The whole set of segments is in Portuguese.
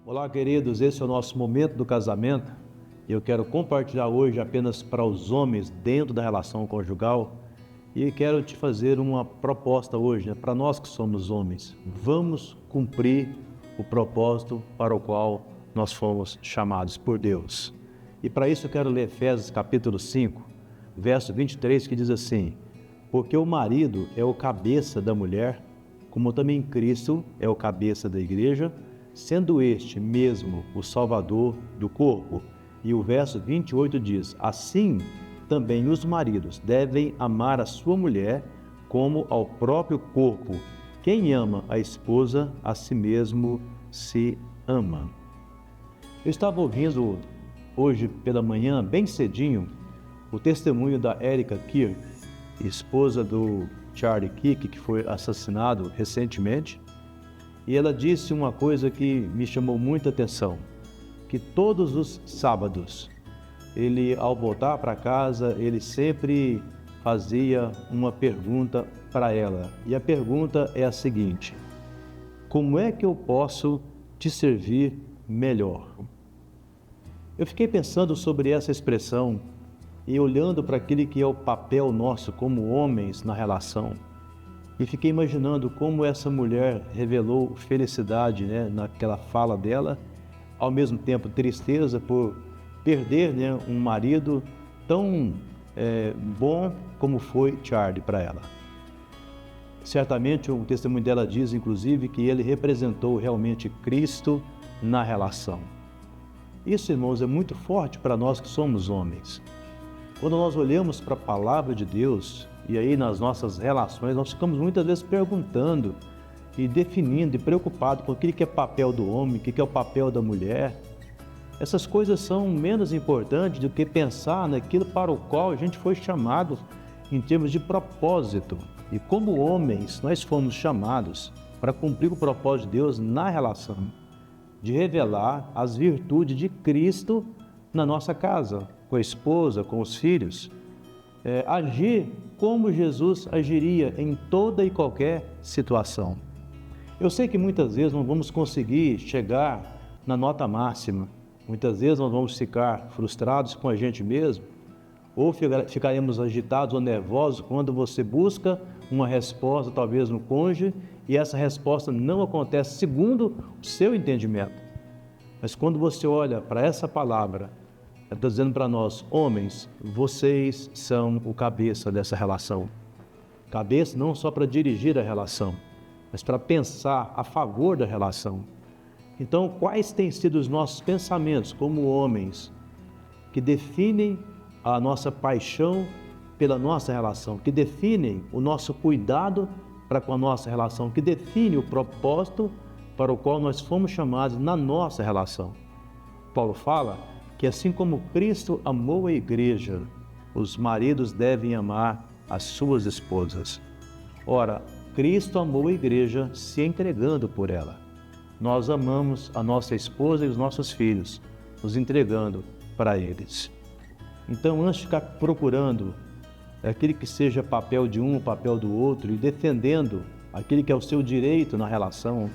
Olá, queridos, esse é o nosso momento do casamento. Eu quero compartilhar hoje apenas para os homens dentro da relação conjugal e quero te fazer uma proposta hoje, para nós que somos homens. Vamos cumprir o propósito para o qual nós fomos chamados por Deus. E para isso eu quero ler Efésios capítulo 5, verso 23, que diz assim: porque o marido é o cabeça da mulher, como também Cristo é o cabeça da igreja, sendo este mesmo o Salvador do corpo. E o verso 28 diz: assim também os maridos devem amar a sua mulher como ao próprio corpo. Quem ama a esposa, a si mesmo se ama. Eu estava ouvindo hoje pela manhã, bem cedinho, o testemunho da Erika Kirk, esposa do Charlie Kirk, que foi assassinado recentemente. E ela disse uma coisa que me chamou muita atenção, que todos os sábados, ele, ao voltar para casa, ele sempre fazia uma pergunta para ela. E a pergunta é a seguinte: como é que eu posso te servir melhor? Eu fiquei pensando sobre essa expressão e olhando para aquele que é o papel nosso como homens na relação. E fiquei imaginando como essa mulher revelou felicidade, naquela fala dela, ao mesmo tempo tristeza por perder, um marido tão bom como foi Charlie para ela. Certamente o testemunho dela diz, inclusive, que ele representou realmente Cristo na relação. Isso, irmãos, é muito forte para nós que somos homens. Quando nós olhamos para a palavra de Deus, e aí nas nossas relações, nós ficamos muitas vezes perguntando e definindo e preocupados com aquilo que é papel do homem, o que é o papel da mulher. Essas coisas são menos importantes do que pensar naquilo para o qual a gente foi chamado em termos de propósito. E como homens, nós fomos chamados para cumprir o propósito de Deus na relação, de revelar as virtudes de Cristo na nossa casa, com a esposa, com os filhos. Agir como Jesus agiria em toda e qualquer situação. Eu sei que muitas vezes não vamos conseguir chegar na nota máxima, muitas vezes nós vamos ficar frustrados com a gente mesmo, ou ficaremos agitados ou nervosos quando você busca uma resposta, talvez no cônjuge, e essa resposta não acontece segundo o seu entendimento. Mas quando você olha para essa palavra, está dizendo para nós, homens, vocês são o cabeça dessa relação. Cabeça não só para dirigir a relação, mas para pensar a favor da relação. Então, quais têm sido os nossos pensamentos como homens que definem a nossa paixão pela nossa relação, que definem o nosso cuidado para com a nossa relação, que definem o propósito para o qual nós fomos chamados na nossa relação? Paulo fala que assim como Cristo amou a igreja, os maridos devem amar as suas esposas. Ora, Cristo amou a igreja se entregando por ela. Nós amamos a nossa esposa e os nossos filhos, nos entregando para eles. Então, antes de ficar procurando aquele que seja papel de um, papel do outro, e defendendo aquele que é o seu direito na relação,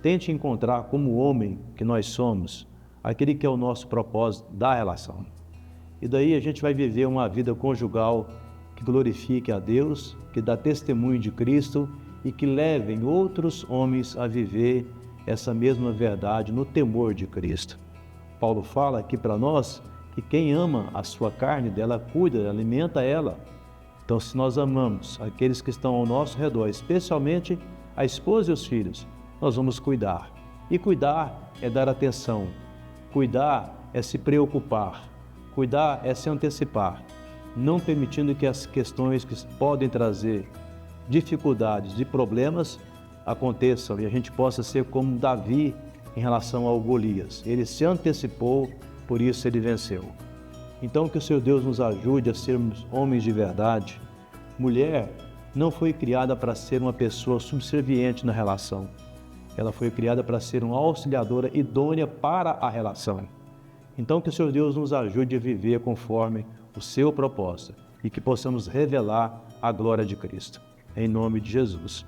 tente encontrar como homem que nós somos, aquele que é o nosso propósito da relação. E daí a gente vai viver uma vida conjugal que glorifique a Deus, que dá testemunho de Cristo e que levem outros homens a viver essa mesma verdade no temor de Cristo. Paulo fala aqui para nós que quem ama a sua carne, dela cuida, alimenta ela. Então, se nós amamos aqueles que estão ao nosso redor, especialmente a esposa e os filhos, nós vamos cuidar. E cuidar é dar atenção. Cuidar é se preocupar, cuidar é se antecipar, não permitindo que as questões que podem trazer dificuldades e problemas aconteçam e a gente possa ser como Davi em relação ao Golias. Ele se antecipou, por isso ele venceu. Então que o Senhor Deus nos ajude a sermos homens de verdade. Mulher não foi criada para ser uma pessoa subserviente na relação. Ela foi criada para ser uma auxiliadora idônea para a relação. Então que o Senhor Deus nos ajude a viver conforme o seu propósito e que possamos revelar a glória de Cristo. Em nome de Jesus.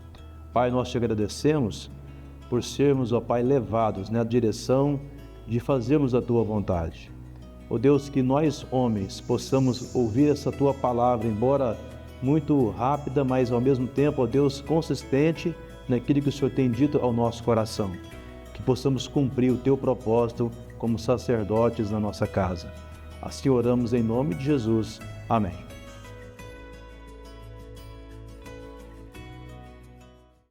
Pai, nós te agradecemos por sermos, ó Pai, levados na direção de fazermos a Tua vontade. Ó Deus, que nós, homens, possamos ouvir essa Tua palavra, embora muito rápida, mas ao mesmo tempo, ó Deus, consistente naquilo que o Senhor tem dito ao nosso coração. Que possamos cumprir o Teu propósito como sacerdotes na nossa casa. Assim oramos em nome de Jesus. Amém.